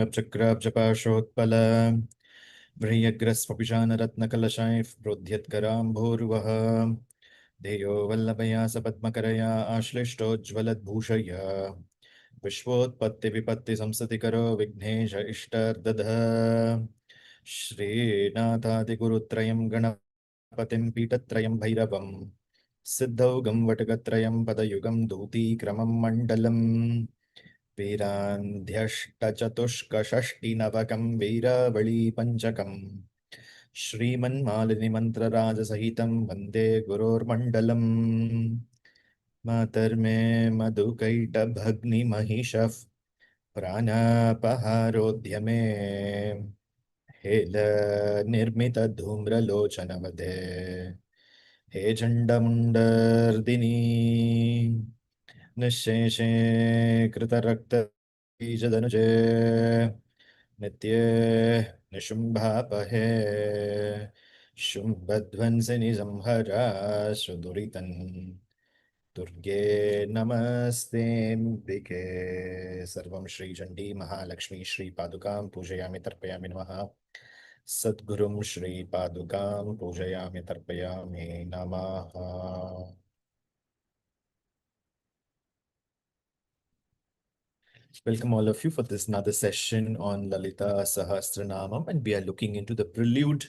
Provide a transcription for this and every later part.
चक्राब्जपाशोत्पल व्रीयग्रस्वपिशानरत्नकलशाय प्रोद्यत्कराम्भोरुवः धेयो वल्लभया सपद्मकरया आश्लिष्टोज्ज्वलद्भूषया विश्वोत्पत्तिविपत्तिसंसतिकरो विघ्नेश इष्टर्दधः श्रीनाथादिगुरुत्रयं गणपतिं पीठत्रयं भैरवं सिद्धौघं वटकत्रयं पदयुगं दूतीक्रमं मण्डलम् वीरान्ध्यष्टचतुष्कषष्टिनवकं वीरावळीपञ्चकम् श्रीमन्मालिनिमन्त्रराजसहितं वन्दे गुरोर्मण्डलम् मातर्मे मधुकैटभग्निमहिषः प्राणापहारोऽध्यमे हेलनिर्मितधूम्रलोचनवधे हे चण्डमुण्डर्दिनी निःशेषे कृतरक्तबीजदनुजे नित्ये निशुम्भापहे शुम्भध्वंसिनि संहरा सुदुरितन् दुर्गे नमस्तेऽम्बिके सर्वं श्री चण्डी महालक्ष्मी श्री पादुकां पूजयामि तर्पयामि नमः सद्गुरुं श्री पादुकां पूजयामि तर्पयामि नमः. Welcome all of you for this another session on Lalita Sahasranama, and we are looking into the prelude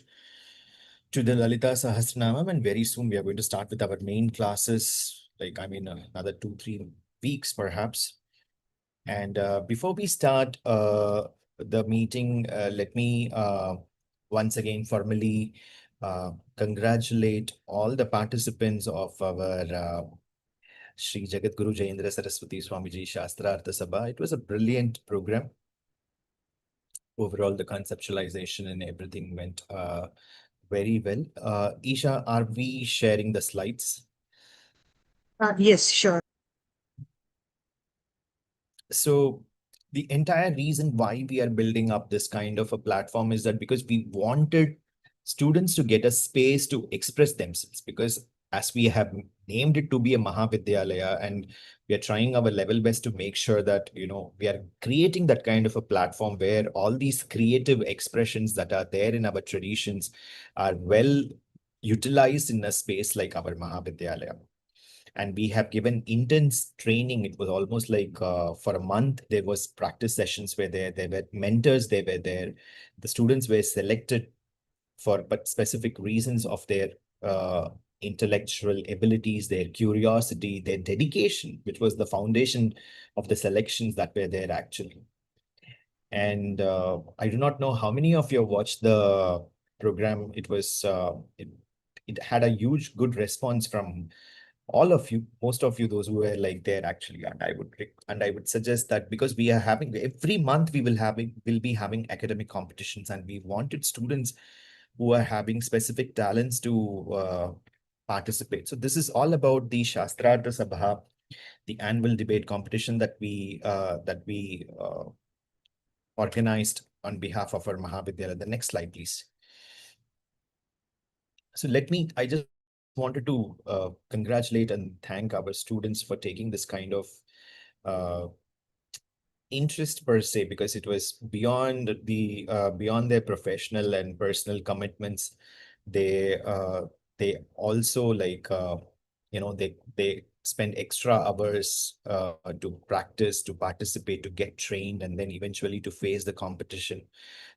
to the Lalita Sahasranama, and very soon we are going to start with our main classes, like another 2-3 weeks perhaps. And before we start the meeting, let me once again formally congratulate all the participants of our Shri Jagadguru Jayendra Saraswati Swamiji Shastrartha Sabha. It was a brilliant program. Overall, the conceptualization and everything went very well. Isha, are we sharing the slides? Yes, sure. So the entire reason why we are building up this kind of a platform is that because we wanted students to get a space to express themselves, because as we have named it to be a Vidyalaya, and we are trying our level best to make sure that, we are creating that kind of a platform where all these creative expressions that are there in our traditions are well utilized in a space like our Vidyalaya. And we have given intense training. It was almost like for a month, there was practice sessions where there were mentors, they were there. The students were selected for but specific reasons of their intellectual abilities, their curiosity, their dedication, which was the foundation of the selections that were there actually. And I do not know how many of you watched the program. It was it had a huge good response from all of you, most of you, those who were like there actually. And I would suggest that, because we are having every month, we'll be having academic competitions, and we wanted students who are having specific talents to participate. So this is all about the Shastrartha Sabha, the annual debate competition that we organized on behalf of our Mahavidyalaya. The next slide, please. So I just wanted to congratulate and thank our students for taking this kind of interest per se, because it was beyond their professional and personal commitments. They also they spend extra hours to practice, to participate, to get trained, and then eventually to face the competition.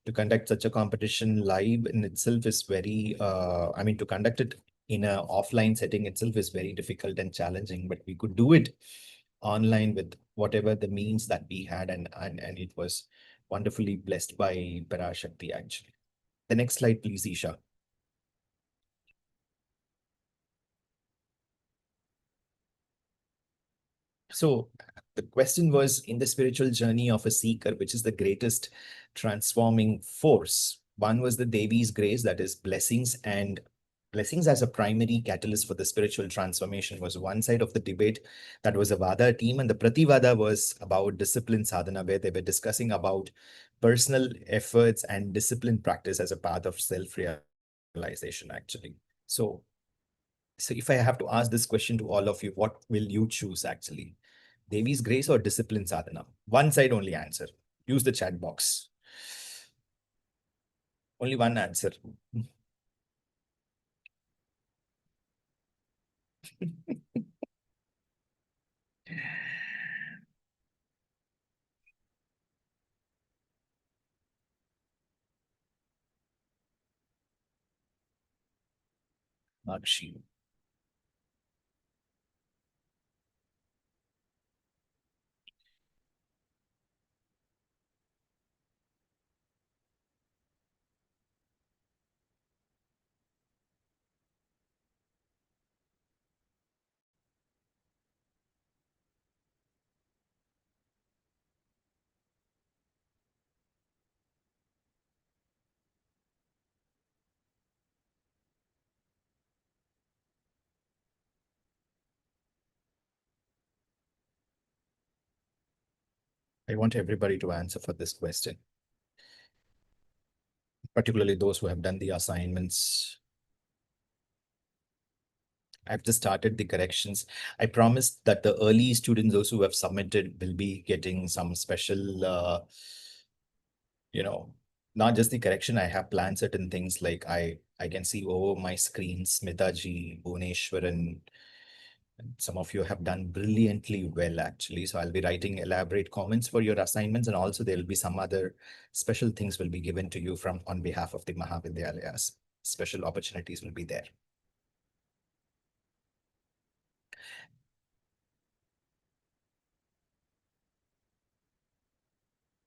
To conduct such a competition live in itself is very, to conduct it in an offline setting itself is very difficult and challenging, but we could do it online with whatever the means that we had, and it was wonderfully blessed by Parashakti actually. The next slide, please, Isha. So the question was, in the spiritual journey of a seeker, which is the greatest transforming force? One was the Devi's grace, that is blessings, and blessings as a primary catalyst for the spiritual transformation was one side of the debate. That was a Vada team, and the Prativada was about discipline sadhana, where they were discussing about personal efforts and discipline practice as a path of self-realization actually. So if I have to ask this question to all of you, what will you choose actually? Devi's grace or discipline sadhana? One side only answer. Use the chat box. Only one answer. Akshi. I want everybody to answer for this question, particularly those who have done the assignments. I've just started the corrections. I promised that the early students, those who have submitted, will be getting some special, not just the correction. I have planned certain things like I can see over my screen, Smitaji, Bhuneshwaran. Some of you have done brilliantly well, actually. So I'll be writing elaborate comments for your assignments, and also there will be some other special things will be given to you from on behalf of the Mahavidyalayas. Special opportunities will be there.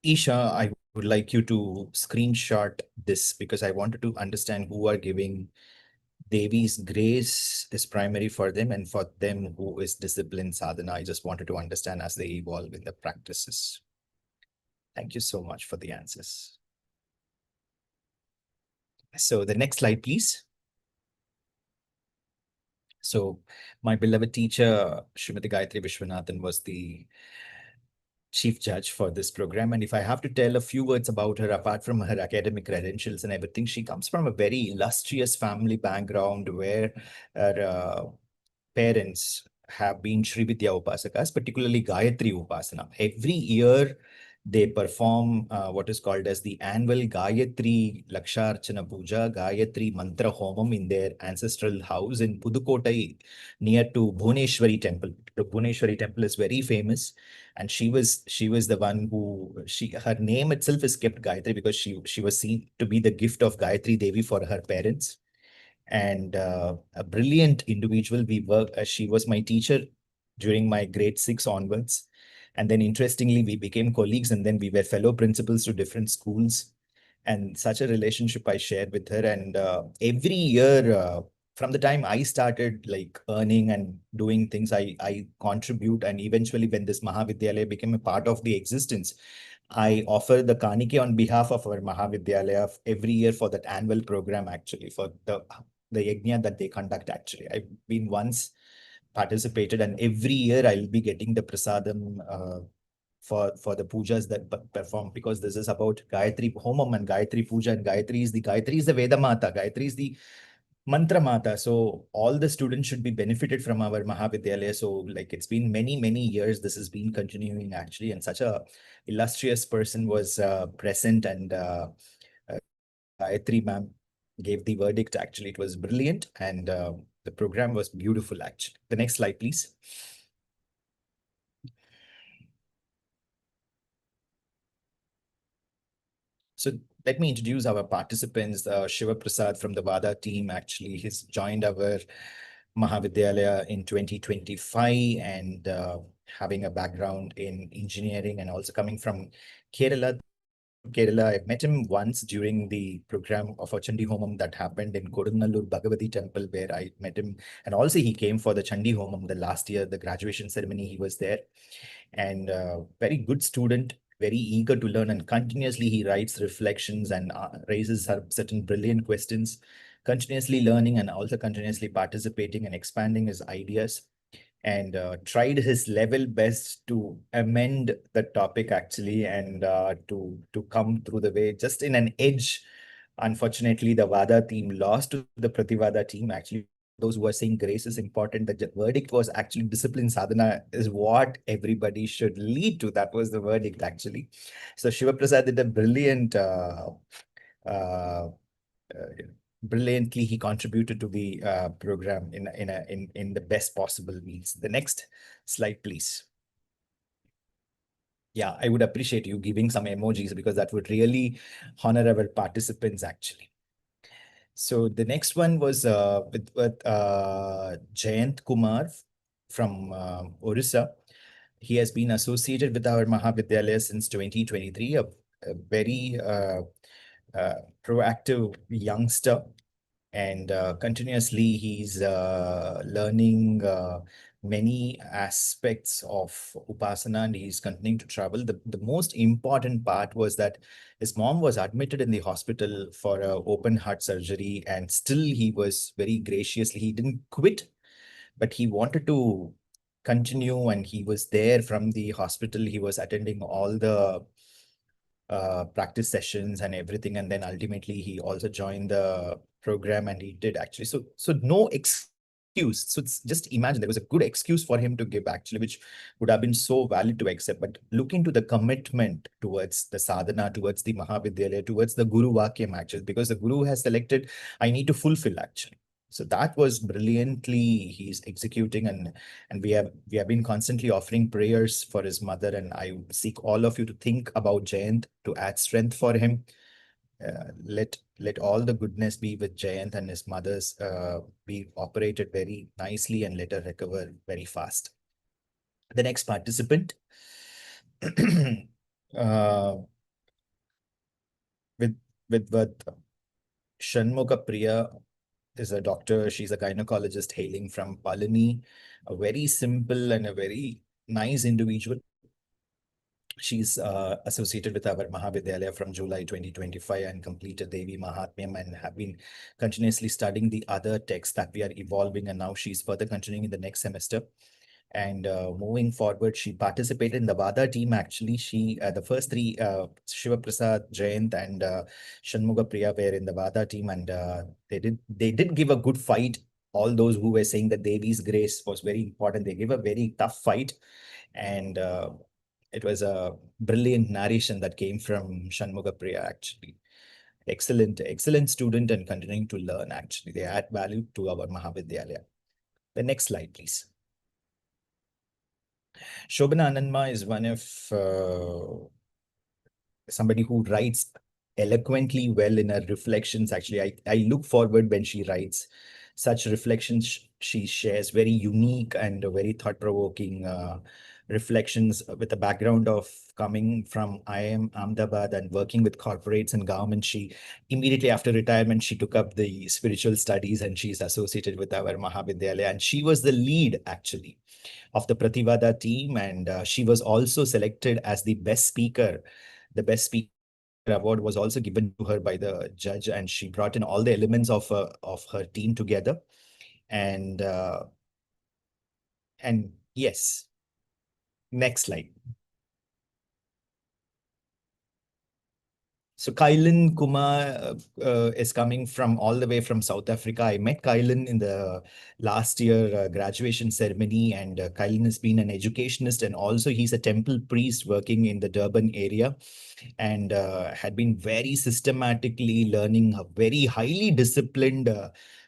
Isha, I would like you to screenshot this because I wanted to understand who are giving Devi's grace is primary for them, and for them who is discipline sadhana. I just wanted to understand as they evolve in the practices. Thank you so much for the answers. So the next slide, please. So my beloved teacher, Srimati Gayatri Vishwanathan, was the chief judge for this program. And if I have to tell a few words about her, apart from her academic credentials and everything, she comes from a very illustrious family background where her parents have been Sri Vidya Upasakas, particularly Gayatri Upasana. Every year, they perform what is called as the annual Gayatri Laksharchana Puja, Gayatri Mantra Homam in their ancestral house in Pudukkottai, near to Bhuneshwari temple. The Bhuneshwari temple is very famous, and she was the one who her name itself is kept Gayatri because she was seen to be the gift of Gayatri Devi for her parents, and a brilliant individual. She was my teacher during my grade 6 onwards. And then interestingly, we became colleagues, and then we were fellow principals to different schools. And such a relationship I shared with her. And every year, from the time I started like earning and doing things, I contribute. And eventually, when this Mahavidyalaya became a part of the existence, I offer the Kanike on behalf of our Mahavidyalaya every year for that annual program, actually, for the yajna that they conduct, actually. I've been once participated, and every year I'll be getting the prasadam for the pujas that perform, because this is about Gayatri Homam and Gayatri Puja, and Gayatri is the Veda Mata, Gayatri is the Mantra Mata. So all the students should be benefited from our Mahavidyalaya. So like it's been many, many years this has been continuing, actually, and such a illustrious person was present, and Gayatri ma'am gave the verdict. Actually, it was brilliant, and the program was beautiful, actually. The next slide, please. So let me introduce our participants. Shiva Prasad from the VADA team, actually, he's joined our Mahavidyalaya in 2025, and having a background in engineering, and also coming from Kerala. I met him once during the program of a Chandi Homam that happened in Kodunallur Bhagavati temple, where I met him. And also he came for the Chandi Homam the last year, the graduation ceremony, he was there. And very good student, very eager to learn, and continuously he writes reflections and raises certain brilliant questions, continuously learning and also continuously participating and expanding his ideas, and tried his level best to amend the topic, actually, and to come through the way just in an edge. Unfortunately, the Vada team lost to the Prativada team, actually. those who are saying grace is important, the verdict was actually discipline sadhana is what everybody should lead to. That was the verdict, actually. So Shiva Prasad did a uh, brilliantly, he contributed to the program in the best possible means. The next slide, please. Yeah, I would appreciate you giving some emojis because that would really honor our participants, actually. So the next one was with Jayant Kumar from Orissa. He has been associated with our Mahavidyalaya since 2023, a very proactive youngster, and continuously he's learning many aspects of upasana, and he's continuing to travel. The most important part was that his mom was admitted in the hospital for a open heart surgery, and still he was very graciously, he didn't quit, but he wanted to continue, and he was there from the hospital. He was attending all the practice sessions and everything, and then ultimately he also joined the program, and he did actually. So no excuse. So it's just imagine there was a good excuse for him to give, actually, which would have been so valid to accept. But look into the commitment towards the sadhana, towards the Mahavidyalaya, towards the Guru Vakyam, actually, because the Guru has selected, I need to fulfill, actually. So that was brilliantly he's executing, and we have been constantly offering prayers for his mother, and I seek all of you to think about Jayant, to add strength for him. Let all the goodness be with Jayant, and his mother's be operated very nicely, and let her recover very fast. The next participant, uh, with Shanmuga Priya, is a doctor. She's a gynecologist hailing from Palani, a very simple and a very nice individual. She's associated with our Mahavidyalaya from July 2025 and completed Devi Mahatmyam, and have been continuously studying the other texts that we are evolving, and now she's further continuing in the next semester. And moving forward, she participated in the Vada team. Actually, she the first three, Shiva Prasad, Jayant, and Shanmuga Priya, were in the Vada team, and they did give a good fight. All those who were saying that Devi's grace was very important, they gave a very tough fight, and it was a brilliant narration that came from Shanmuga Priya, actually. Excellent student, and continuing to learn, actually. They add value to our Mahavidyalaya. The next slide, please. Shobana Anandma is one of somebody who writes eloquently well in her reflections. Actually, I look forward when she writes such reflections. She shares very unique and very thought-provoking reflections with a background of coming from IIM Ahmedabad and working with corporates and government. She immediately after retirement, she took up the spiritual studies, and she's associated with our Mahavidyalaya. And she was the lead, actually, of the Prativada team, and she was also selected as the best speaker. The best speaker award was also given to her by the judge, and she brought in all the elements of her team together. And yes, next slide. So Kailan Kumar is coming from all the way from South Africa. I met Kailan in the last year graduation ceremony, and Kailan has been an educationist, and also he's a temple priest working in the Durban area, and had been very systematically learning, a very highly disciplined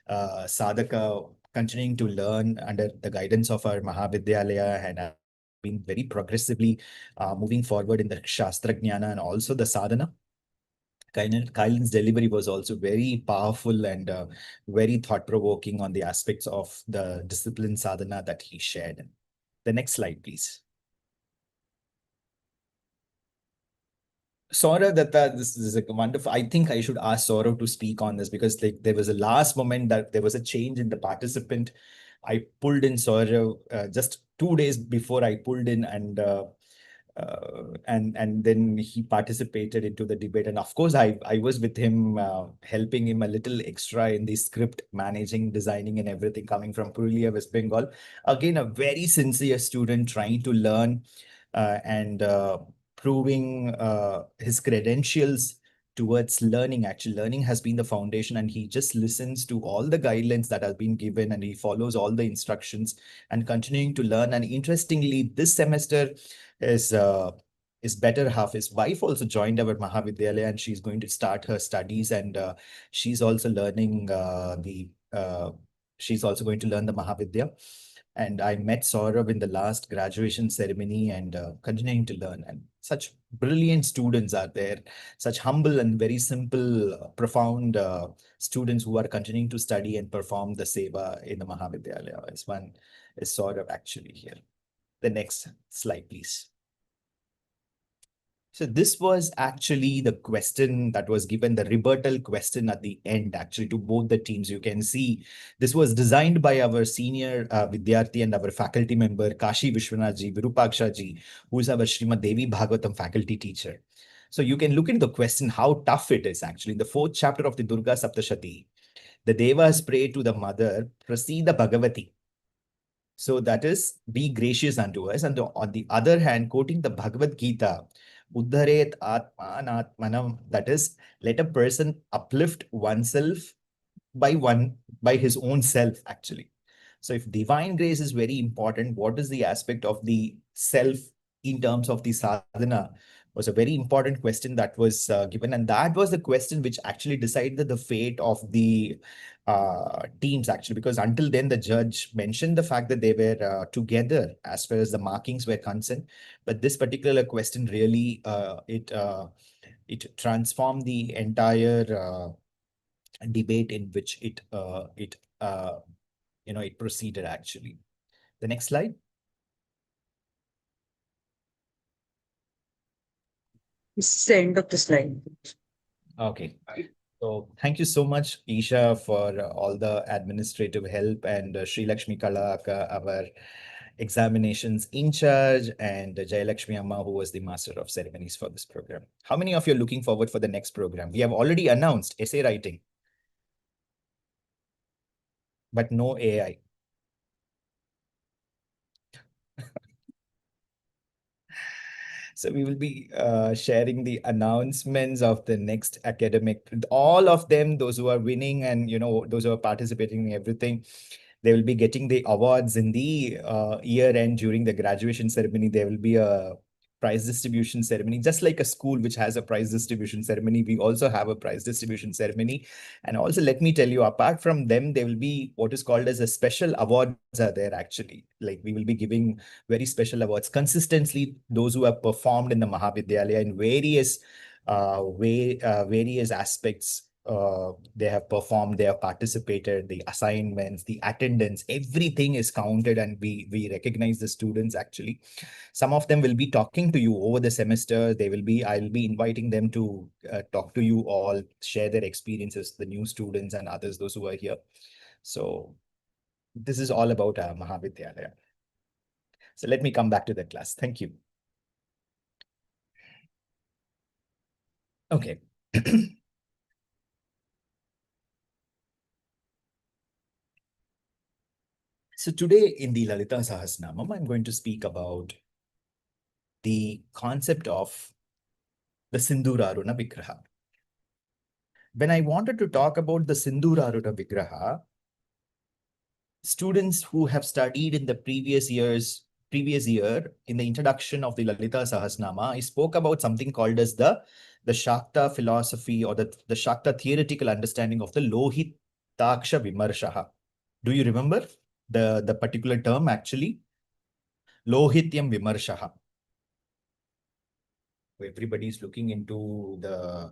sadhaka, continuing to learn under the guidance of our Mahavidyalaya, and been very progressively moving forward in the Shastra Jnana and also the sadhana. Kylan's delivery was also very powerful and very thought-provoking on the aspects of the discipline sadhana that he shared. The next slide, please. Saurav Datta, this is a wonderful. I think I should ask Saurav to speak on this, because like there was a last moment that there was a change in the participant. I pulled in Saurav just 2 days before I pulled in, and then he participated into the debate, and of course I was with him, helping him a little extra in the script managing, designing, and everything, coming from Purulia, West Bengal. Again, a very sincere student trying to learn and proving his credentials towards learning. Actually, learning has been the foundation, and he just listens to all the guidelines that have been given, and he follows all the instructions and continuing to learn. And interestingly, this semester his better half, his wife, also joined our Mahavidyalaya, and she's going to start her studies, and she's also learning she's also going to learn the Mahavidya. And I met Saurav in the last graduation ceremony, and continuing to learn. And such brilliant students are there, such humble and very simple, profound students who are continuing to study and perform the seva in the Mahavidyalaya. Is one is Saurav actually here. The next slide, please. So this was actually the question that was given, the rebuttal question at the end, actually, to both the teams. You can see this was designed by our senior Vidyarthi and our faculty member, Kashi Vishwanath Virupaksha ji, who is our Srimad Devi Bhagavatam faculty teacher. So you can look into the question, how tough it is actually. In the 4th chapter of the Durga Saptashati, the Devas pray to the mother, Prasida Bhagavati. So that is, be gracious unto us. And on the other hand, quoting the Bhagavad Gita, Uddharet Atmanatmanam, that is, let a person uplift oneself by his own self, actually. So if divine grace is very important, what is the aspect of the self in terms of the sadhana was a very important question that was given. And that was the question which actually decided the fate of the teams, actually, because until then the judge mentioned the fact that they were together as far as the markings were concerned. But this particular question really, it transformed the entire debate in which it proceeded, actually. The next slide. This is the end of the slide. Okay. So thank you so much, Isha, for all the administrative help, and Sri Lakshmi Kalaka, our examinations in charge, and Jayalakshmi Amma, who was the master of ceremonies for this program. How many of you are looking forward for the next program? We have already announced essay writing, but no AI. So we will be sharing the announcements of the next academic, all of them, those who are winning and, those who are participating in everything. They will be getting the awards in the year end. During the graduation ceremony, there will be a prize distribution ceremony, just like a school which has a prize distribution ceremony. We also have a prize distribution ceremony. And also, let me tell you, apart from them, there will be what is called as a special awards are there, actually. Like, we will be giving very special awards consistently, those who have performed in the Mahavidyalaya in various aspects. They have performed, they have participated, the assignments, the attendance, everything is counted, and we recognize the students, actually. Some of them will be talking to you over the semester. I'll be inviting them to talk to you all, share their experiences, the new students and others, those who are here. So this is all about Mahavidyalaya. So let me come back to the class. Thank you. Okay. So today in the Lalita Sahasranama, I'm going to speak about the concept of the Sindhuraruna Vigraha. When I wanted to talk about the Sindhuraruna Vigraha, students who have studied in the previous year in the introduction of the Lalita Sahasranama, I spoke about something called as the Shakta philosophy, or the Shakta theoretical understanding of the Lohitaksha Vimarshaha. Do you remember the particular term, actually? Lohityam Vimarshaha. Everybody is looking into the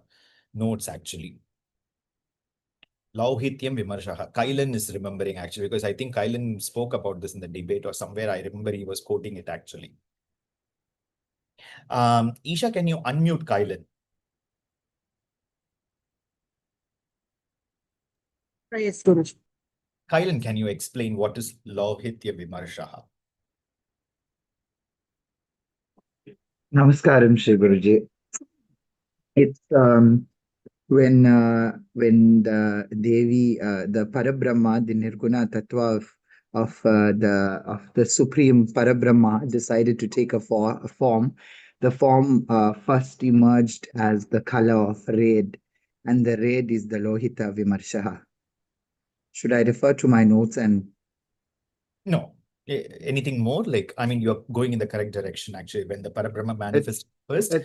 notes, actually. Lauhityam Vimarshaha. Kailan is remembering, actually, because I think Kailan spoke about this in the debate or somewhere. I remember he was quoting it, actually. Isha, can you unmute Kailan? Yes, Guruji. Kailan, can you explain what is Lauhitya Vimarshaha? Namaskaram, Shri Guruji. It's when the Devi, the Parabrahma, the Nirguna Tattva of the Supreme Parabrahma decided to take a form, the form first emerged as the color of red, and the red is the Lohita Vimarshaha. Should I refer to my notes and No. Anything more? Like, I mean, you're going in the correct direction, actually. When the Parabrahma manifests first,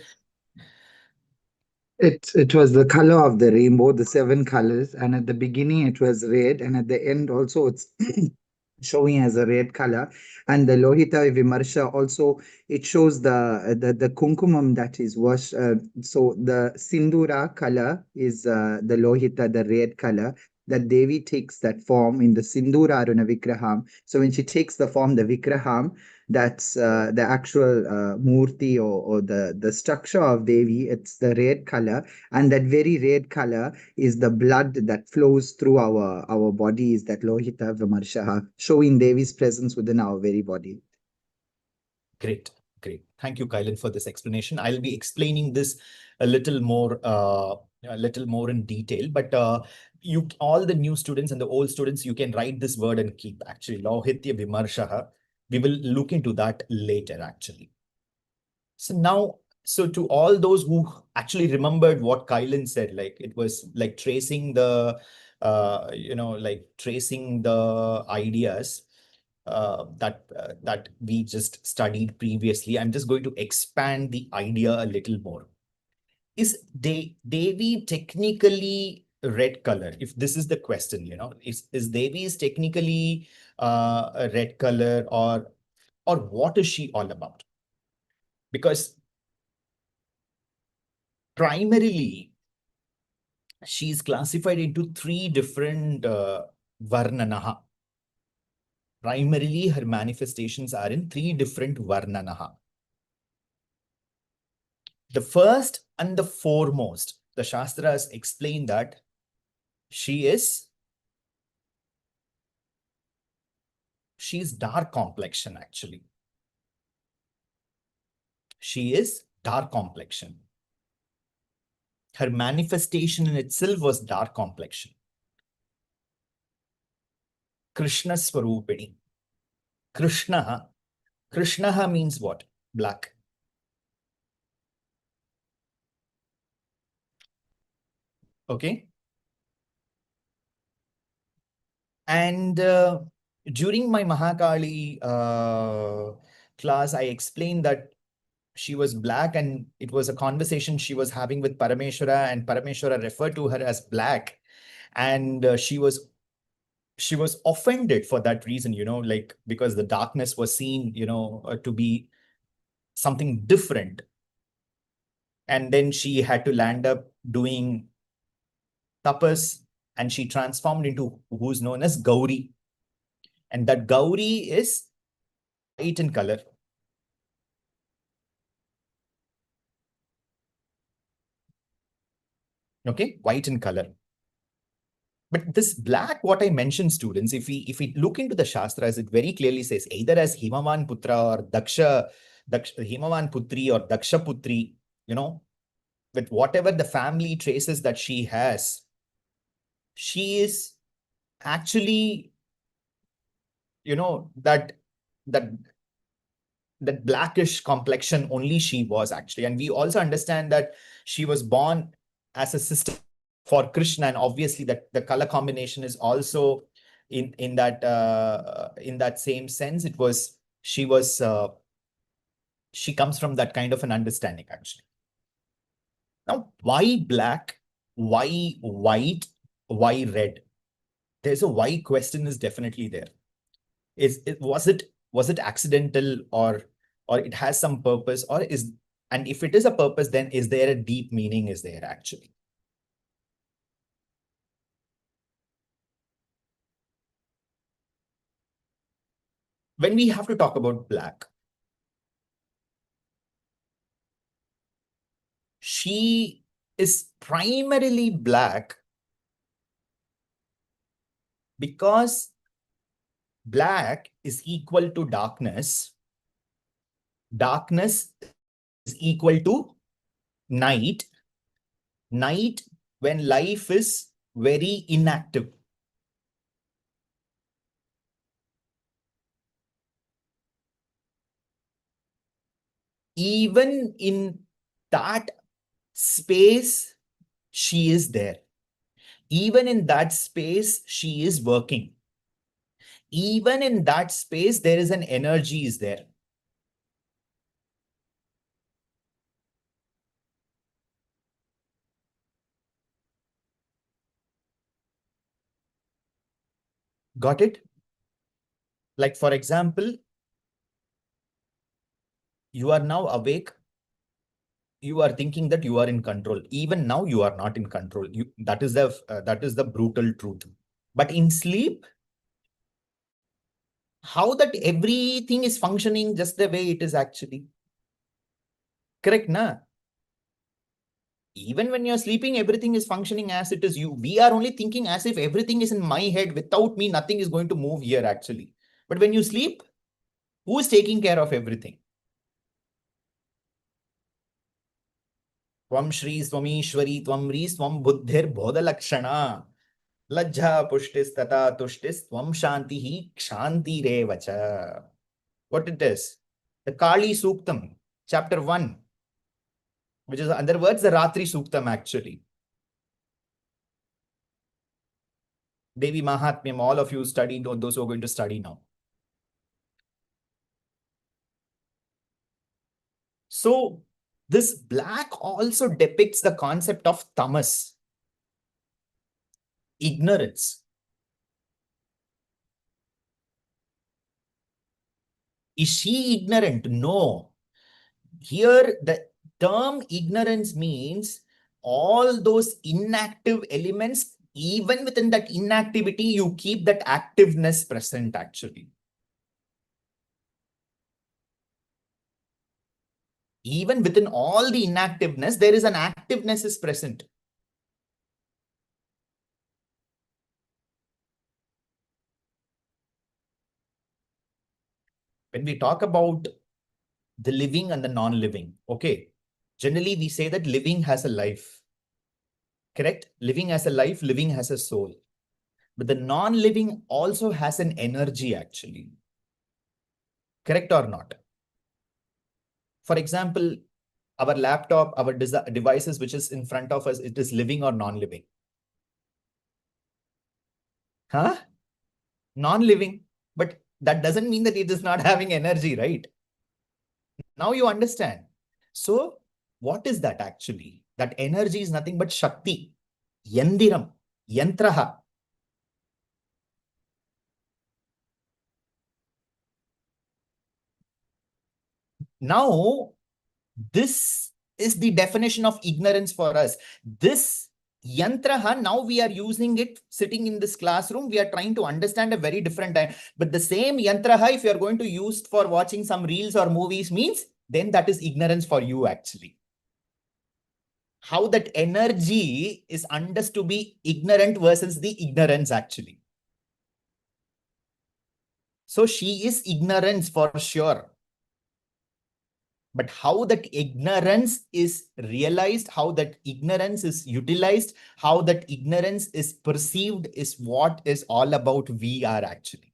it was the color of the rainbow, the 7 colors, and at the beginning it was red, and at the end also it's showing as a red color. And the Lohita Vimarsha also, it shows the kumkumam that is washed. So the Sindura color is the Lohita, the red color. That Devi takes that form in the Sindura Aruna Vikraham. So when she takes the form, the Vikraham, that's the actual Murti or the structure of Devi, it's the red color. And that very red color is the blood that flows through our body, is that Lohita Vimarshaha, showing Devi's presence within our very body. great. Great. Thank you, Kailan, for this explanation. I'll be explaining this a little more in detail, but you, all the new students and the old students, you can write this word and keep, actually, Lohitya Vimarshaha. We will look into that later, actually. So now, so to all those who actually remembered what Kailan said, like it was like tracing the, like tracing the ideas that we just studied previously. I'm just going to expand the idea a little more. Is Devi technically red color? If this is the question, is Devi is technically a red color, or what is she all about? Because primarily, she's classified into 3 different varnanaha. Primarily, her manifestations are in 3 different varnanaha. The first and the foremost, the Shastras explain that she's dark complexion, actually. She is dark complexion. Her manifestation in itself was dark complexion. Krishna Swarupini. Krishna means what? Black. Okay. And during my Mahakali class, I explained that she was black, and it was a conversation she was having with Parameshwara, and Parameshwara referred to her as black. And she was offended for that reason, like because the darkness was seen, to be something different. And then she had to land up doing tapas, and she transformed into who's known as Gauri. And that Gauri is white in color. Okay, white in color. But this black, what I mentioned, students, if we look into the Shastras, it very clearly says either as Himavan Putra or Daksha Himavan Putri or Daksha Putri, with whatever the family traces that she has, she is actually, that blackish complexion only she was, actually. And we also understand that she was born as a sister for Krishna, and obviously that the color combination is also in that same sense. She comes from that kind of an understanding, actually. Now, why black? Why white? Why red? There's a why question is definitely there. Was it accidental, or it has some purpose, and if it is a purpose, then is there a deep meaning is there, actually? When we have to talk about black, she is primarily black because black is equal to darkness. Darkness is equal to night. Night when life is very inactive. even in that space, she is there. Even in that space, she is working. Even in that space, there is an energy is there. Got it? Like, for example, you are now awake. You are thinking that you are in control. Even now, you are not in control. That is the brutal truth. But in sleep, how that everything is functioning just the way it is actually. Correct, na? Even when you're sleeping, everything is functioning as it is. We are only thinking as if everything is in my head. Without me, nothing is going to move here actually. But when you sleep, who is taking care of everything? Tvam Shri Swamishwari Tvam Ri Swam Buddhir Bodhalakshana Lajja Pushtis Tata Tushtis Tvam Shantihi Kshanti Revacha. What it is? The Kali Suktam, chapter 1, which is, in other words, the Ratri Suktam actually. Devi Mahatmyam, all of you studied, or those who are going to study now. So this black also depicts the concept of tamas, ignorance. Is she ignorant? No. Here, the term ignorance means all those inactive elements, even within that inactivity, you keep that activeness present actually. Even within all the inactiveness, there is an activeness is present. When we talk about the living and the non-living, okay, generally we say that living has a life. Correct? Living has a life, living has a soul. But the non-living also has an energy actually. Correct or not? For example, our laptop, our devices which is in front of us, it is living or non-living? Huh? Non-living. But that doesn't mean that it is not having energy, right? Now you understand. So what is that actually? That energy is nothing but Shakti, Yandiram, Yantraha. Now, this is the definition of ignorance for us. This yantraha, now we are using it sitting in this classroom. We are trying to understand a very different time. But the same yantraha, if you are going to use for watching some reels or movies, means then that is ignorance for you actually. How that energy is understood to be ignorant versus the ignorance actually. So she is ignorance for sure. But how that ignorance is realized, how that ignorance is utilized, how that ignorance is perceived is what is all about we are actually.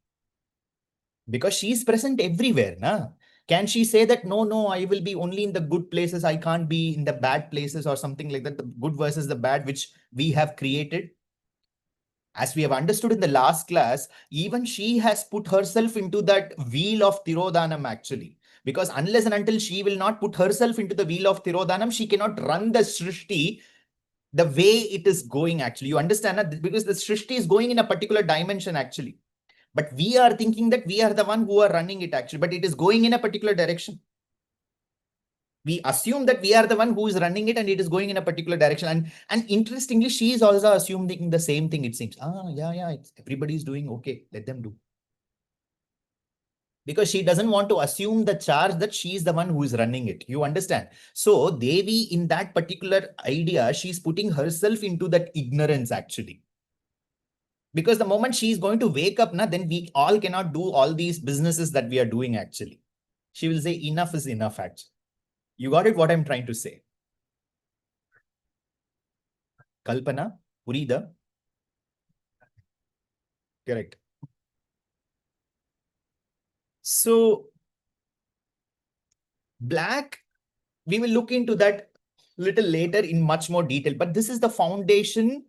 Because she is present everywhere, na? Can she say that, no, I will be only in the good places, I can't be in the bad places or something like that, the good versus the bad, which we have created? As we have understood in the last class, even she has put herself into that wheel of Tirodhanam actually. Because unless and until she will not put herself into the wheel of Tirodhanam, she cannot run the Srishti the way it is going actually. You understand that? Because the Srishti is going in a particular dimension actually. But we are thinking that we are the one who are running it actually, but it is going in a particular direction. We assume that we are the one who is running it and it is going in a particular direction. And interestingly, she is also assuming the same thing, it seems. Yeah, everybody is doing okay. Let them do. Because she doesn't want to assume the charge that she is the one who is running it. You understand? So Devi, in that particular idea, she's putting herself into that ignorance actually. Because the moment she is going to wake up, then we all cannot do all these businesses that we are doing actually. She will say enough is enough actually. You got it what I'm trying to say? Kalpana, Purida. Correct. So black we will look into that little later in much more detail, but this is the foundation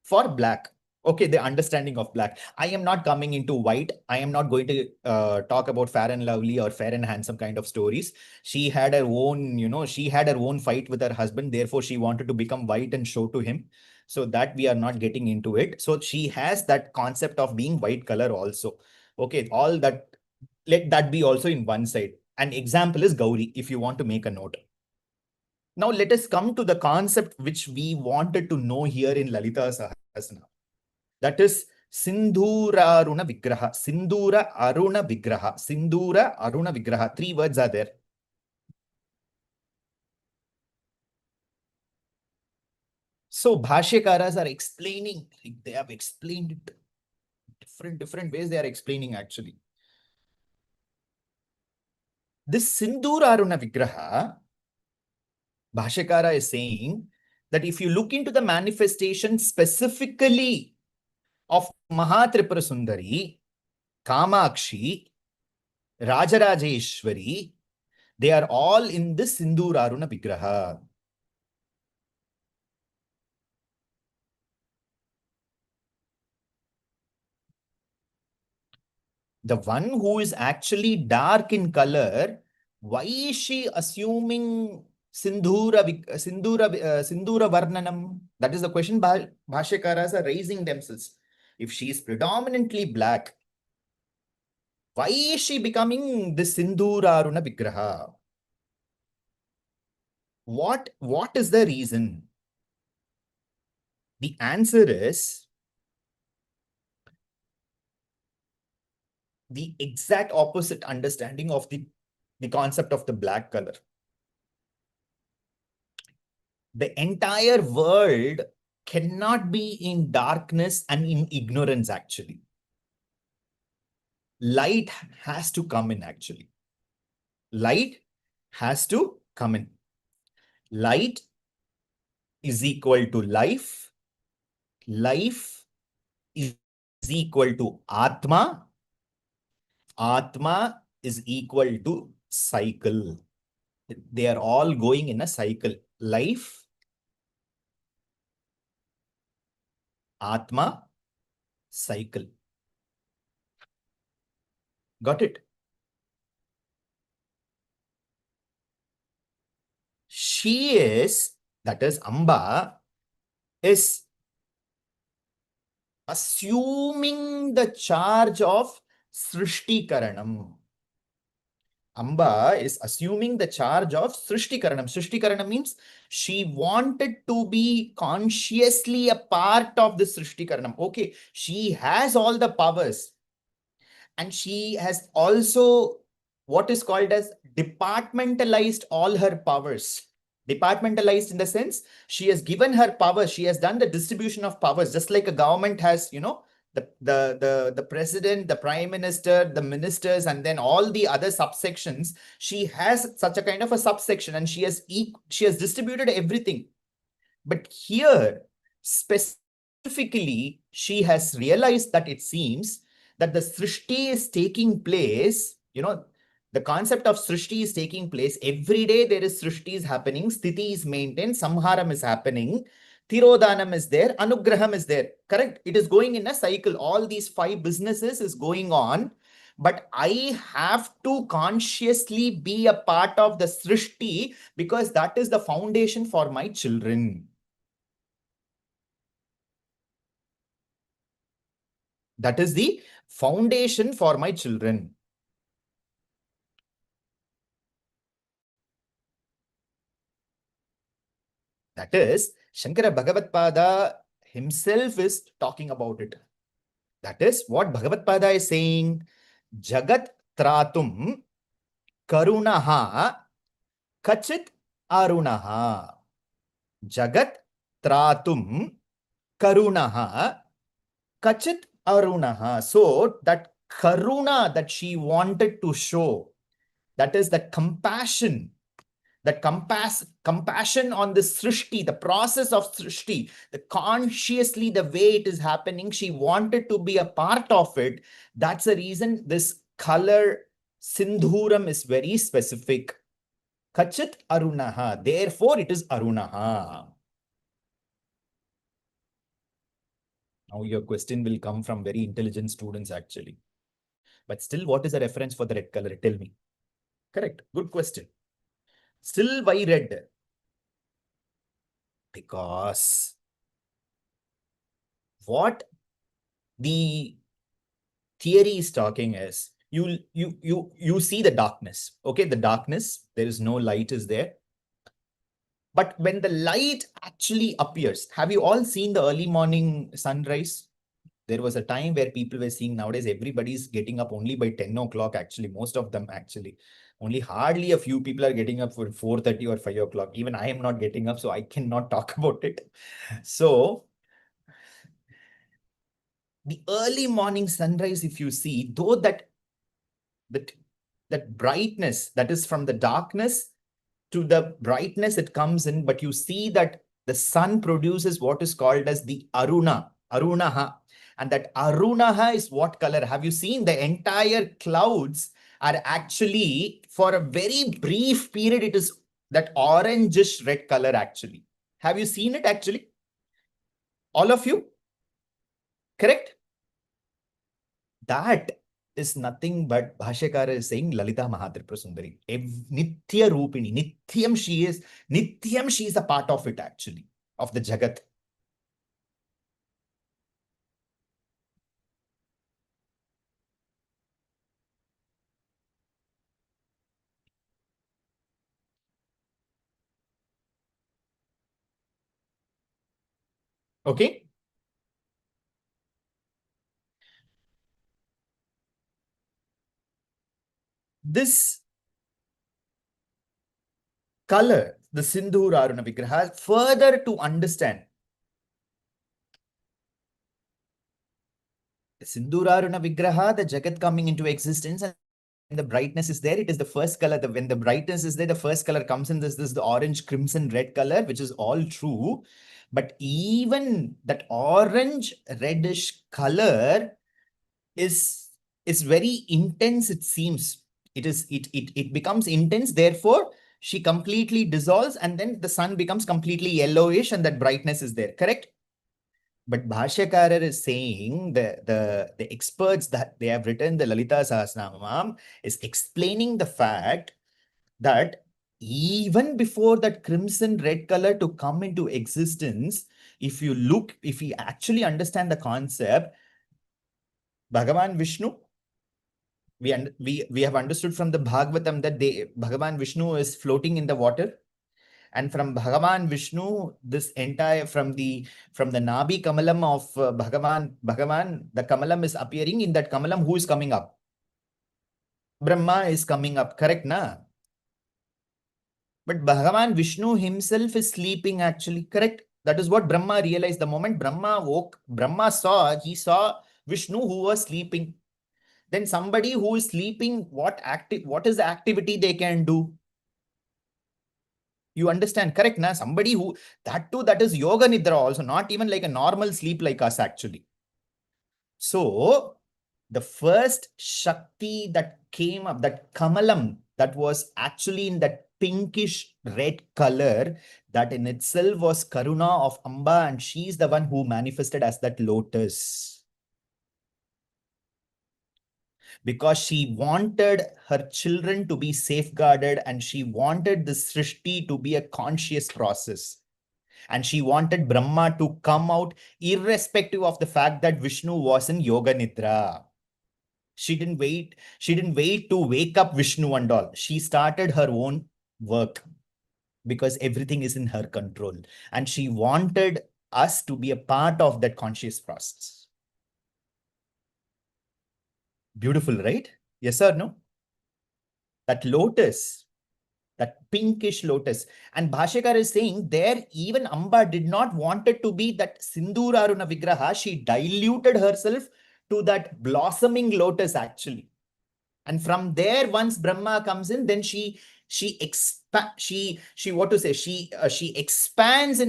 for black. Okay, the understanding of black. I am not coming into white. I am not going to talk about Fair and Lovely or Fair and Handsome kind of stories. She had her own, she had her own fight with her husband. Therefore, she wanted to become white and show to him. So that we are not getting into it. So she has that concept of being white color also. Okay, all that, let that be also in one side. An example is Gauri, if you want to make a note. Now let us come to the concept which we wanted to know here in Lalita Sahasranama. That is Sindhura Aruna Vigraha. Sindhura Aruna Vigraha. Sindhura Aruna Vigraha. 3 words are there. So Bhashyakaras are explaining, they have explained it different ways. They are explaining actually. This Sindhura Aruna Vigraha, Bhashyakara is saying that if you look into the manifestation specifically of Mahatripurasundari, Kamakshi, Rajarajeshwari, they are all in this Sindhura Aruna Vigraha. The one who is actually dark in color, why is she assuming Sindhura Varnanam? That is the question Bhashyakaras are raising themselves. If she is predominantly black, why is she becoming the Sindhura Aruna Vigraha? What is the reason? The answer is the exact opposite understanding of the concept of the black color. The entire world cannot be in darkness and in ignorance actually. Light has to come in actually. Light has to come in. Light is equal to life. Life is equal to Atma. Atma is equal to cycle. They are all going in a cycle. Life, Atma, cycle. Got it? She is, that is Amba, is assuming the charge of Srishti Karanam. Amba is assuming the charge of Srishti Karanam. Srishti Karanam means she wanted to be consciously a part of the Srishti Karanam. Okay, she has all the powers. And she has also what is called as departmentalized all her powers. Departmentalized in the sense, she has given her powers, she has done the distribution of powers, just like a government has, the president, the prime minister, the ministers, and then all the other subsections. She has such a kind of a subsection, and she has distributed everything. But here, specifically, she has realized that it seems that the Srishti is taking place, the concept of Srishti is taking place. Every day there is Srishti is happening, Sthiti is maintained, Samharam is happening, Tirodhanam is there, Anugraham is there. Correct? It is going in a cycle. All these 5 businesses is going on. But I have to consciously be a part of the Srishti because that is the foundation for my children. That is the foundation for my children. That is, Shankara Bhagavatpada himself is talking about it. That is what Bhagavatpada is saying. Jagat tratum karunaha kachit arunaha. Jagat tratum karunaha kachit arunaha. So that karuna that she wanted to show, that is the compassion, that compassion on the Srishti, the process of Srishti, the consciously the way it is happening, she wanted to be a part of it. That's the reason this color Sindhuram is very specific. Kachit arunaha. Therefore, it is arunaha. Now, your question will come from very intelligent students, actually. But still, what is the reference for the red color? Tell me. Correct. Good question. Still, why red? Because what the theory is talking is, you see the darkness. Okay, the darkness, there is no light is there. But when the light actually appears, have you all seen the early morning sunrise? There was a time where people were seeing, nowadays everybody's getting up only by 10 o'clock, actually, most of them actually. Only hardly a few people are getting up for 4:30 or 5 o'clock. Even I am not getting up, so I cannot talk about it. So the early morning sunrise, if you see, though that brightness, that is from the darkness to the brightness it comes in, but you see that the sun produces what is called as the arunaha. And that arunaha is what color? Have you seen the entire clouds are actually, for a very brief period, it is that orangish red color actually. Have you seen it actually? All of you? Correct? That is nothing but Bhashyakara is saying Lalita Mahatripurasundari. Nitya Rupini. Nityam she is a part of it actually, of the Jagat. Okay? This color, the Sindhur Aruna Vigraha, further to understand. The Sindhur Aruna Vigraha, the Jagat coming into existence, and the brightness is there, it is the first color. When the brightness is there, the first color comes in, this is the orange, crimson, red color, which is all true. But even that orange, reddish color is very intense, it seems. It becomes intense, therefore, she completely dissolves, and then the sun becomes completely yellowish, and that brightness is there, correct? But Bhashyakara is saying the experts that they have written the Lalita Sahasranama is explaining the fact that even before that crimson red color to come into existence, if you actually understand the concept, Bhagavan Vishnu, we have understood from the Bhagavatam that Bhagavan Vishnu is floating in the water. And from Bhagavan Vishnu, this entire from the Nabi Kamalam of Bhagavan, the Kamalam is appearing. In that Kamalam, who is coming up? Brahma is coming up, correct, na? But Bhagavan Vishnu himself is sleeping actually, correct? That is what Brahma realized. The moment Brahma woke, he saw Vishnu who was sleeping. Then somebody who is sleeping, what is the activity they can do? You understand, correct? Na? Somebody who, that is yoga nidra also, not even like a normal sleep like us actually. So the first Shakti that came up, that Kamalam, that was actually in that pinkish red color, that in itself was Karuna of Amba, and she's the one who manifested as that lotus. Because she wanted her children to be safeguarded, and she wanted the Srishti to be a conscious process. And she wanted Brahma to come out irrespective of the fact that Vishnu was in Yoga Nidra. She didn't wait to wake up Vishnu and all. She started her own work because everything is in her control. And she wanted us to be a part of that conscious process. Beautiful, right? Yes or no? That lotus, that pinkish lotus. And Bhashyakar is saying there, even Amba did not want it to be that Sindhuraruna Vigraha. She diluted herself to that blossoming lotus actually. And from there, once Brahma comes in, then she expands in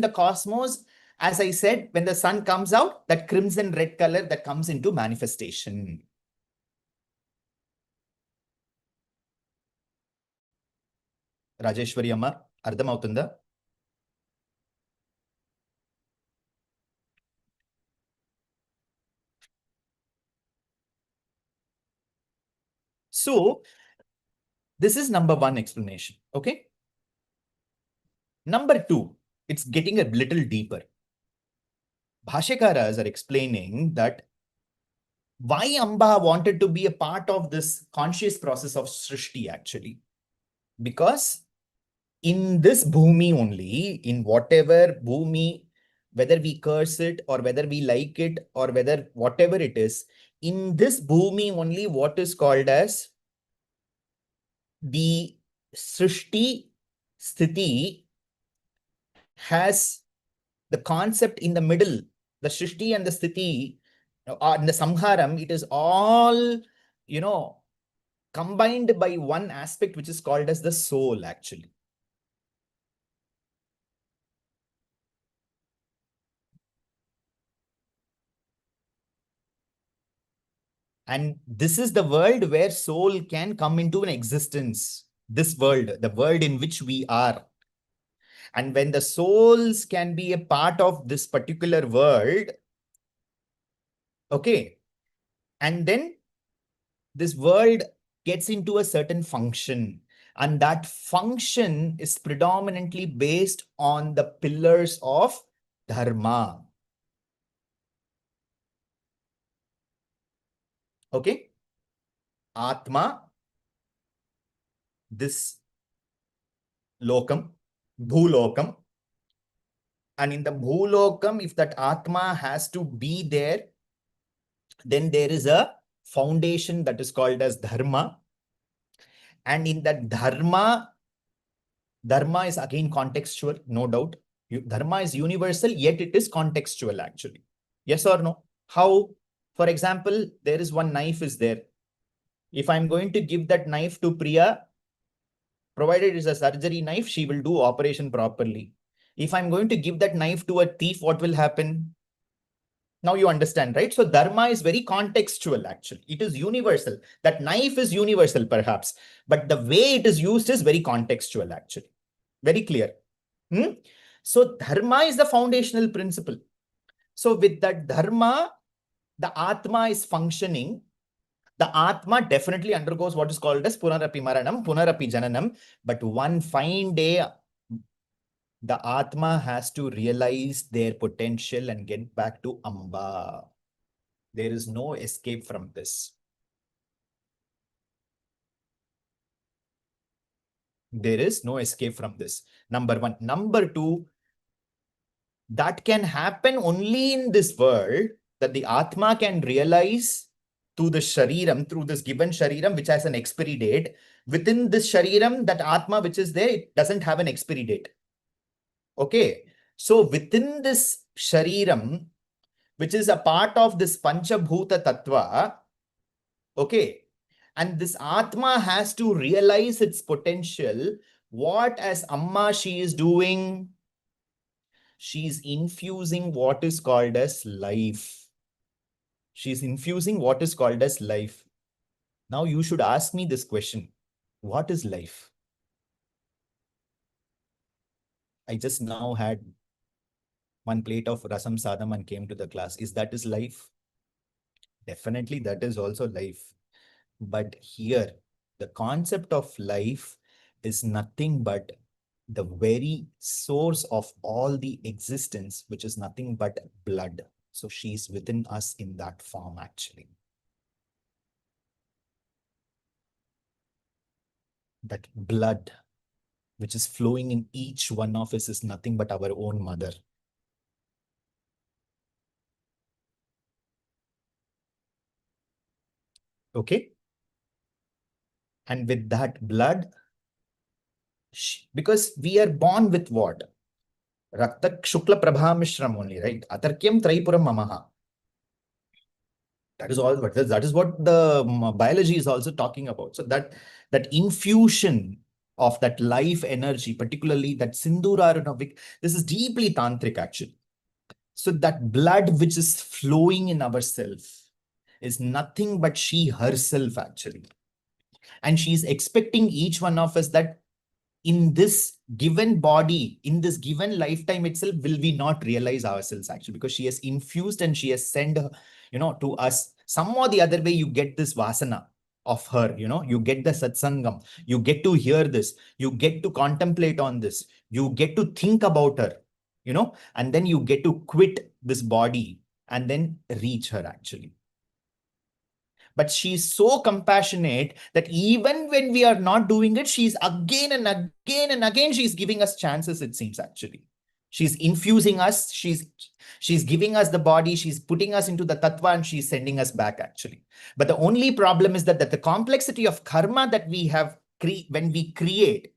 the cosmos. As I said, when the sun comes out, that crimson red color that comes into manifestation. Rajeshwari Amma, అర్థమవుతుందా? So, this is number one explanation. Okay. Number two, it's getting a little deeper. Bhashikaras are explaining that why Amba wanted to be a part of this conscious process of Srishti actually. Because in this Bhumi only, in whatever Bhumi, whether we curse it or whether we like it or whether whatever it is, in this Bhumi only what is called as the Srishti Sthiti has the concept in the middle, the Srishti and the Sthiti, and the Samharam, it is all, combined by one aspect which is called as the soul actually. And this is the world where soul can come into an existence. This world, the world in which we are. And when the souls can be a part of this particular world, okay, and then this world gets into a certain function. And that function is predominantly based on the pillars of dharma. Okay. Atma, this lokam, bhulokam. And in the bhulokam, if that Atma has to be there, then there is a foundation that is called as dharma. And in that dharma is again contextual, no doubt. Dharma is universal, yet it is contextual actually. Yes or no? How? For example, there is one knife is there. If I'm going to give that knife to Priya, provided it's a surgery knife, she will do operation properly. If I'm going to give that knife to a thief, what will happen? Now you understand, right? So dharma is very contextual actually. It is universal. That knife is universal perhaps, but the way it is used is very contextual actually. Very clear. So dharma is the foundational principle. So with that dharma, the Atma is functioning. The Atma definitely undergoes what is called as Punarapi Maranam, Punarapi Jananam. But one fine day, the Atma has to realize their potential and get back to Amba. There is no escape from this. There is no escape from this. Number one. Number two, that can happen only in this world, that the Atma can realize through the Shariram, through this given Shariram, which has an expiry date. Within this Shariram, that Atma which is there, it doesn't have an expiry date. Okay. So within this Shariram, which is a part of this Panchabhuta Tattva, okay, and this Atma has to realize its potential. What as Amma she is doing? She is infusing what is called as life. She is infusing what is called as life. Now you should ask me this question. What is life? I just now had one plate of rasam sadam and came to the class. Is that is life? Definitely that is also life. But here, the concept of life is nothing but the very source of all the existence, which is nothing but blood. So she's within us in that form actually. That blood which is flowing in each one of us is nothing but our own mother. Okay? And with that blood, because we are born with what? Rakta Shukla Prabhamishram only, right? Atarkyam Traipuram Mamaha. That is all. That is what the biology is also talking about. So that infusion of that life energy, particularly that Sindhurarunavik, this is deeply tantric actually. So that blood which is flowing in ourselves is nothing but she herself actually. And she is expecting each one of us that in this given body, in this given lifetime itself, will we not realize ourselves actually, because she has infused and she has sent, to us some or the other way. You get this vasana of her, you get the satsangam, you get to hear this, you get to contemplate on this, you get to think about her, and then you get to quit this body and then reach her actually. But she's so compassionate that even when we are not doing it, she's again and again and again, she's giving us chances, it seems actually. She's infusing us, she's giving us the body, she's putting us into the tattva, and she's sending us back actually. But the only problem is that the complexity of karma that we have when we create,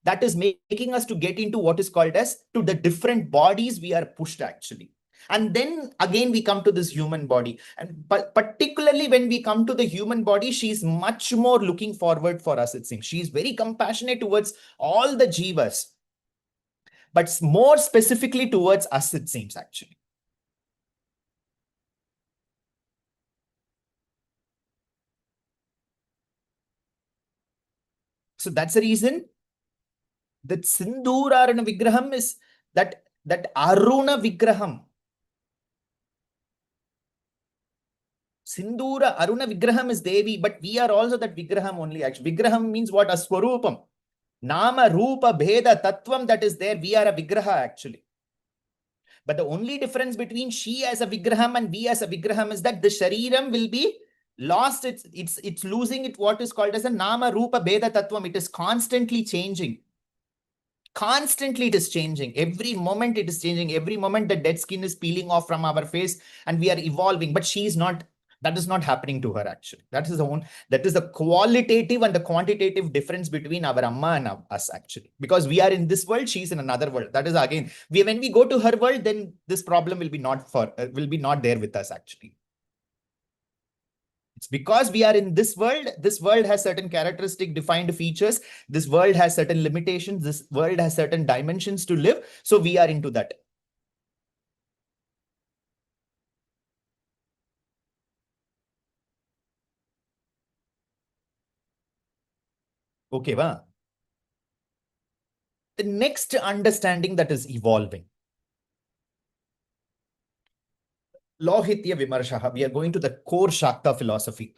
that is making us to get into what is called as to the different bodies we are pushed actually. And then again, we come to this human body. And particularly when we come to the human body, she's much more looking forward for us, it seems. She's very compassionate towards all the jivas, but more specifically towards us, it seems actually. So that's the reason that Sindhura Aruna Vigraham is that Aruna Vigraham. Sindhura Aruna Vigraham is Devi, but we are also that Vigraham only actually. Vigraham means what? A Swarupam. Nama, Rupa, Bheda, Tattvam that is there. We are a Vigraha actually. But the only difference between she as a Vigraham and we as a Vigraham is that the Shariram will be lost. It's losing it, what is called as a Nama, Rupa, Bheda, Tattvam. It is constantly changing. Constantly it is changing. Every moment it is changing. Every moment the dead skin is peeling off from our face and we are evolving. But she is not. That is not happening to her actually. That is the qualitative and the quantitative difference between our Amma and us actually. Because we are in this world, she is in another world. That is again, when we go to her world, then this problem will be not there with us actually. It's because we are in this world has certain characteristic defined features. This world has certain limitations. This world has certain dimensions to live. So we are into that. Okay, va? The next understanding that is evolving. Lohitya Vimarshaha. We are going to the core Shakta philosophy.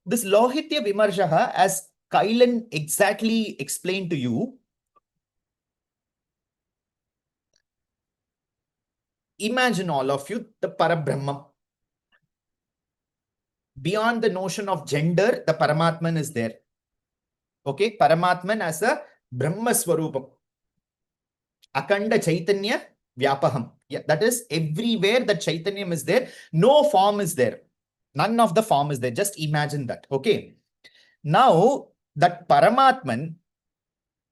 This Lohitya Vimarshaha, as Kailan exactly explained to you, imagine all of you, the Parabrahma. Beyond the notion of gender, the Paramatman is there. Okay, Paramatman as a Brahma Swarupam. Akanda Chaitanya Vyapaham. Yeah, that is everywhere that Chaitanyam is there. No form is there. None of the form is there. Just imagine that. Okay. Now, that Paramatman,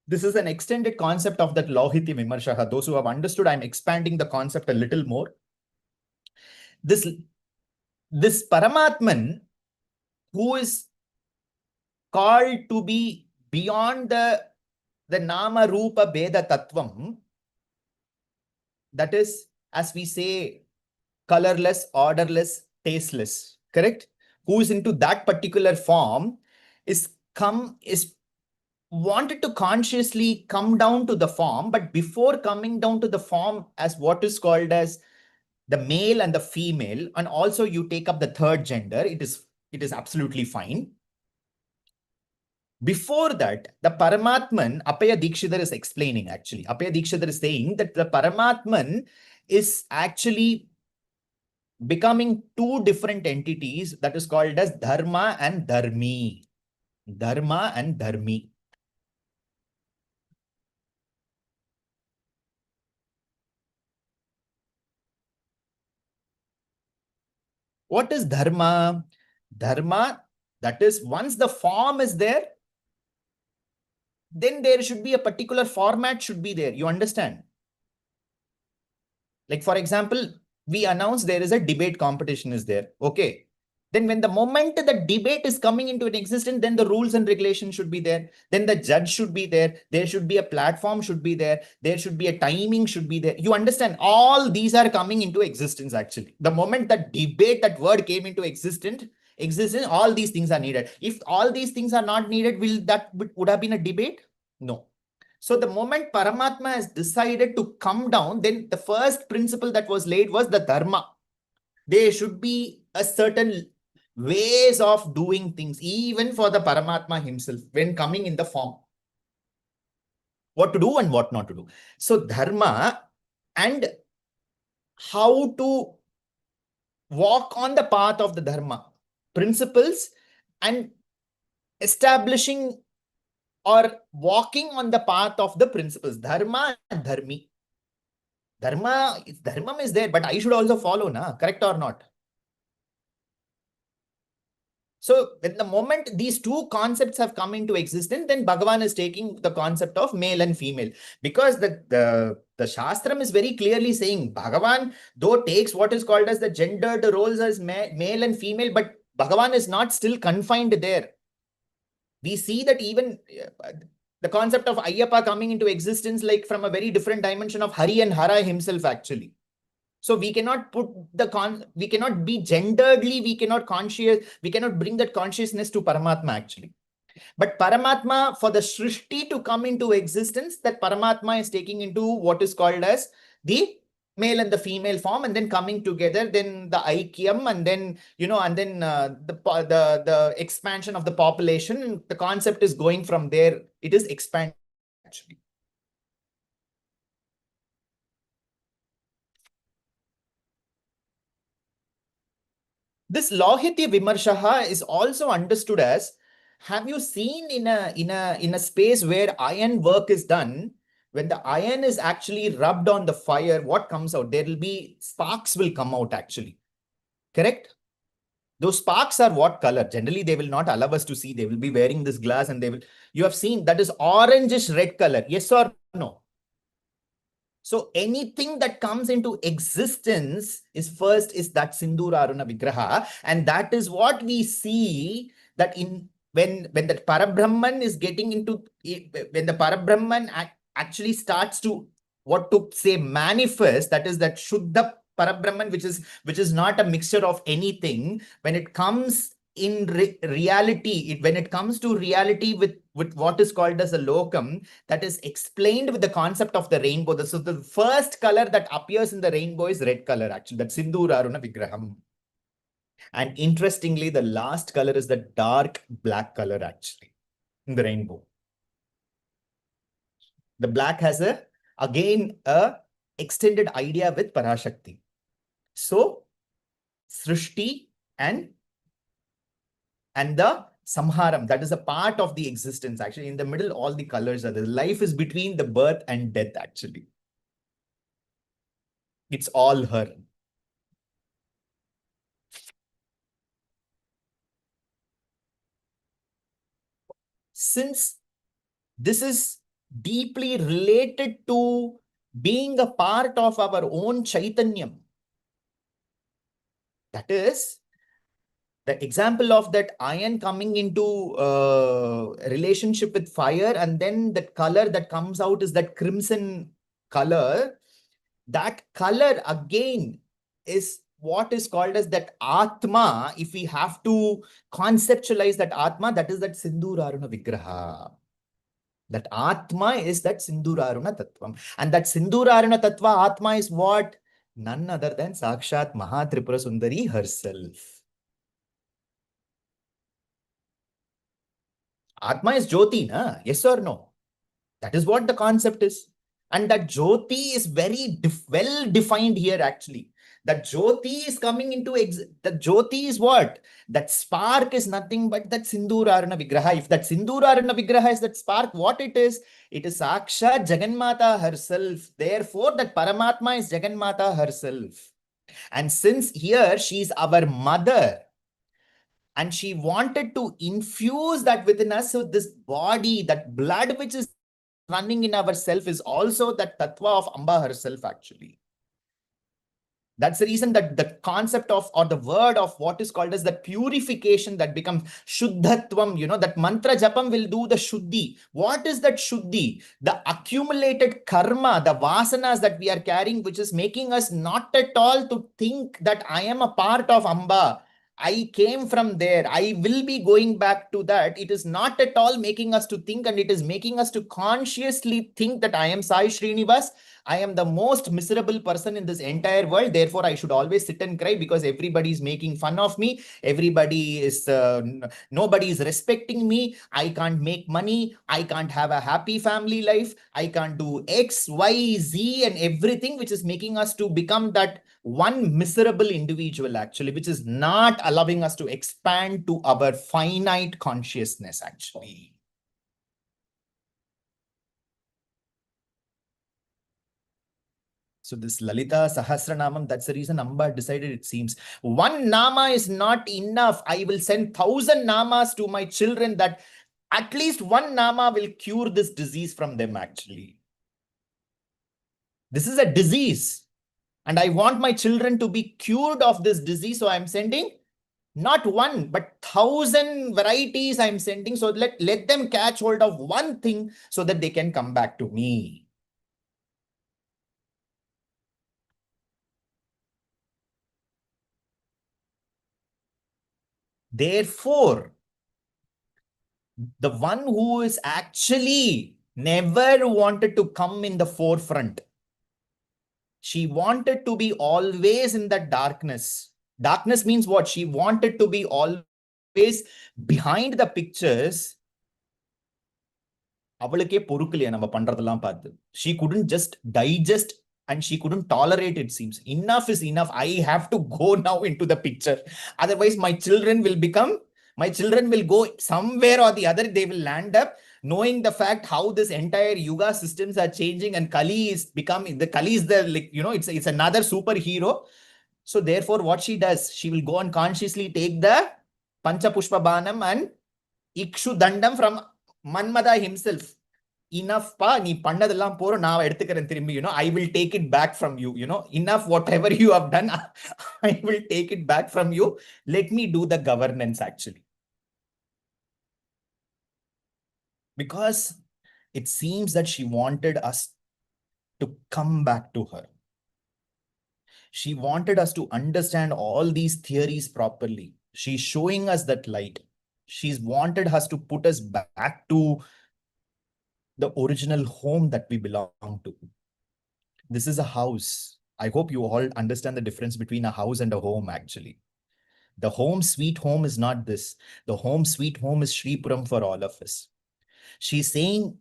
this is an extended concept of that Lohitya Vimarshaha. Those who have understood, I'm expanding the concept a little more. This Paramatman, who is called to be beyond the Nama, Rupa, Bheda, Tattvam, that is, as we say, colorless, orderless, tasteless, correct? Who is into that particular form is wanted to consciously come down to the form, but before coming down to the form as what is called as the male and the female, and also you take up the third gender, it is absolutely fine. Before that, the Paramatman, Appaya Dikshidhar is explaining actually. Appaya Dikshidhar is saying that the Paramatman is actually becoming two different entities that is called as Dharma and Dharmi. Dharma and Dharmi. What is Dharma? Dharma, that is once the form is there, then there should be a particular format should be there. You understand? Like for example, we announce there is a debate competition is there. Okay. Then when the moment the debate is coming into an existence, then the rules and regulations should be there. Then the judge should be there. There should be a platform should be there. There should be a timing should be there. You understand? All these are coming into existence actually. The moment that debate, that word came into existence, all these things are needed. If all these things are not needed, would have been a debate? No. So the moment Paramatma has decided to come down, then the first principle that was laid was the dharma. There should be a certain ways of doing things, even for the Paramatma himself, when coming in the form. What to do and what not to do. So dharma and how to walk on the path of the dharma, principles, and establishing or walking on the path of the principles, dharma and dharmi. Dharma is there, but I should also follow, correct or not? So when the moment these two concepts have come into existence, then Bhagavan is taking the concept of male and female, because the Shastram is very clearly saying Bhagavan, though takes what is called as the gendered roles as male and female, but Bhagavan is not still confined there. We see that even the concept of Ayyappa coming into existence, like from a very different dimension of Hari and Hara himself, actually. So we cannot put we cannot be genderedly, we cannot bring that consciousness to Paramatma, actually. But Paramatma, for the Srishti to come into existence, that Paramatma is taking into what is called as the male and the female form, and then coming together, then the Aikyam, and then, the expansion of the population. The concept is going from there. It is expanding, actually. This Lohitya Vimarshaha is also understood as, have you seen in a space where iron work is done, when the iron is actually rubbed on the fire, what comes out? There will be sparks will come out, actually. Correct? Those sparks are what color? Generally, they will not allow us to see. They will be wearing this glass and you have seen that is orangish red color. Yes or no? So anything that comes into existence is that Sindura Aruna Vigraha. And that is what we see that when the Parabrahman is getting into, when the Parabrahman actually starts to, manifest, that is that Shuddha Parabrahman, which is not a mixture of anything, when it comes in reality, when it comes to reality with what is called as a lokam, that is explained with the concept of the rainbow. So the first color that appears in the rainbow is red color, actually. That's Sindura Aruna Vigraham. And interestingly, the last color is the dark black color, actually, in the rainbow. The black has again a extended idea with Parashakti. So Srishti and the Samharam, that is a part of the existence, actually. In the middle, all the colors are there. Life is between the birth and death, actually. It's all her. Since this is deeply related to being a part of our own Chaitanyam, that is, the example of that iron coming into relationship with fire, and then that color that comes out is that crimson color. That color again is what is called as that Atma. If we have to conceptualize that Atma, that is that Sinduraruna Vigraha. That Atma is that Sinduraruna Tattvam. And that Sinduraruna Tattva Atma is what? None other than Sakshat Mahatripurasundari herself. Atma is Jyoti, na? Yes or no? That is what the concept is. And that Jyoti is very well defined here, actually. That Jyoti is coming into that Jyoti is what? That spark is nothing but that Sindurarana Vigraha. If that Sindurarana Vigraha is that spark, what it is Sakshat Jagannmata herself. Therefore, that Paramatma is Jagannmata herself. And since here she is our mother, and she wanted to infuse that within us, so this body, that blood which is running in ourself, is also that tattva of Amba herself, actually. That's the reason that the concept of, or the word of what is called as the purification, that becomes Shuddhatvam, that mantra japam will do the Shuddhi. What is that Shuddhi? The accumulated karma, the vasanas that we are carrying, which is making us not at all to think that I am a part of Amba. I came from there. I will be going back to that. It is not at all making us to think, and it is making us to consciously think that I am Sai Srinivas. I am the most miserable person in this entire world. Therefore, I should always sit and cry because everybody is making fun of me. Everybody is, nobody is respecting me. I can't make money. I can't have a happy family life. I can't do X, Y, Z, and everything, which is making us to become that one miserable individual, actually, which is not allowing us to expand to our finite consciousness, actually. So this Lalita Sahasranamam, that's the reason Amba decided, it seems, one nāma is not enough. I will send 1,000 nāmas to my children, that at least one nāma will cure this disease from them, actually. This is a disease. And I want my children to be cured of this disease. So I'm sending not one, but 1,000 varieties I'm sending. So let them catch hold of one thing so that they can come back to me. Therefore, the one who is actually never wanted to come in the forefront, she wanted to be always in that darkness. Darkness means what? She wanted to be always behind the pictures. She couldn't just digest and she couldn't tolerate, it seems. Enough is enough. I have to go now into the picture. Otherwise, my children will go somewhere or the other. They will land up knowing the fact how this entire yuga systems are changing, and Kali is it's another superhero. So therefore, what she does, she will go and consciously take the Panchapushpa Banam and Ikshu Dandam from Manmada himself. Enough pa, nee pannadallam poro na eduthukiren thirumbi, I will take it back from you, enough whatever you have done, I will take it back from you. Let me do the governance, actually. Because it seems that she wanted us to come back to her. She wanted us to understand all these theories properly. She's showing us that light. She's wanted us to put us back to the original home that we belong to. This is a house. I hope you all understand the difference between a house and a home, actually. The home sweet home is not this. The home sweet home is Shripuram for all of us. She's saying,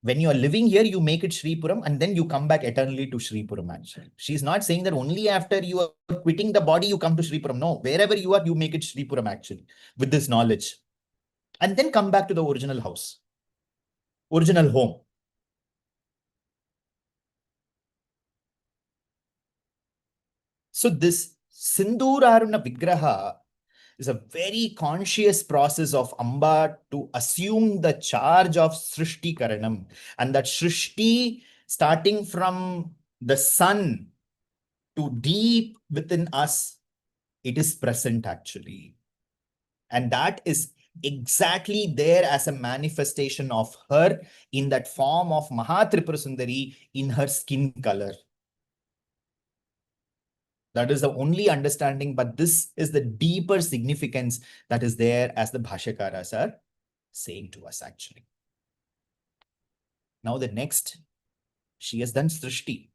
when you are living here, you make it Shripuram and then you come back eternally to Shripuram, actually. She's not saying that only after you are quitting the body, you come to Shripuram. No, wherever you are, you make it Shripuram, actually, with this knowledge. And then come back to the original house, original home. So this Sindhuraruna Vigraha is a very conscious process of Amba to assume the charge of Srishti Karanam. And that Srishti, starting from the sun to deep within us, it is present, actually. And that is exactly there as a manifestation of her in that form of Mahatripurasundari in her skin color. That is the only understanding, but this is the deeper significance that is there, as the Bhashakaras are saying to us, actually. Now the next, she has done Srishti,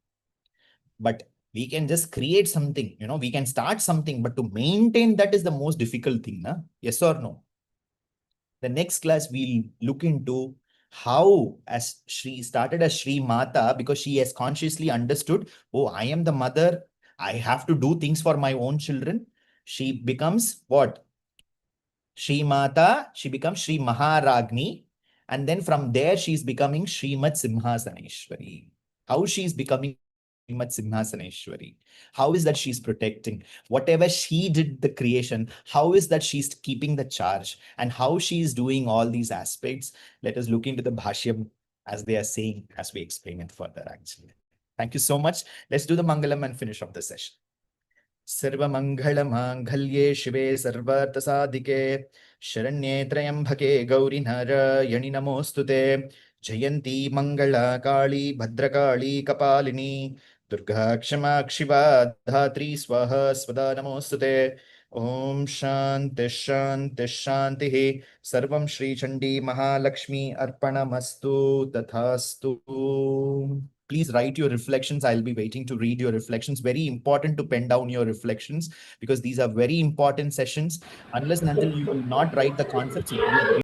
but we can just create something, we can start something, but to maintain that is the most difficult thing, na? Yes or no? The next class we'll look into how, as Shri started as Śrī Mātre, because she has consciously understood, oh, I am the mother, I have to do things for my own children. She becomes what? Śrī Mātre, she becomes Śrī Maharagni. And then from there, she's becoming Śrīmat Simhasaneshwari. How she's becoming Śrīmat Simhasaneshwari? How is that she's protecting? Whatever she did, the creation, how is that she's keeping the charge? And how she's doing all these aspects? Let us look into the Bhashyam as they are saying, as we explain it further, actually. Thank you so much. Let's do the Mangalam and finish off the session. Sarva Mangala Mangalye Shive Sarvartha Sadhike Sharanye Trayambhake Gauri Narayani Namostute Jayanti Mangala Kali Bhadrakali Kapalini Durga Kshama Kshiva Dhatri Swaha Swada Namostute Om Shanti Shanti Shanti. Sarvam Shri Chandi Mahalakshmi Arpanamastu Tathastu. Please write your reflections. I'll be waiting to read your reflections. Very important to pen down your reflections because these are very important sessions. Unless and until you will not write the concepts, you will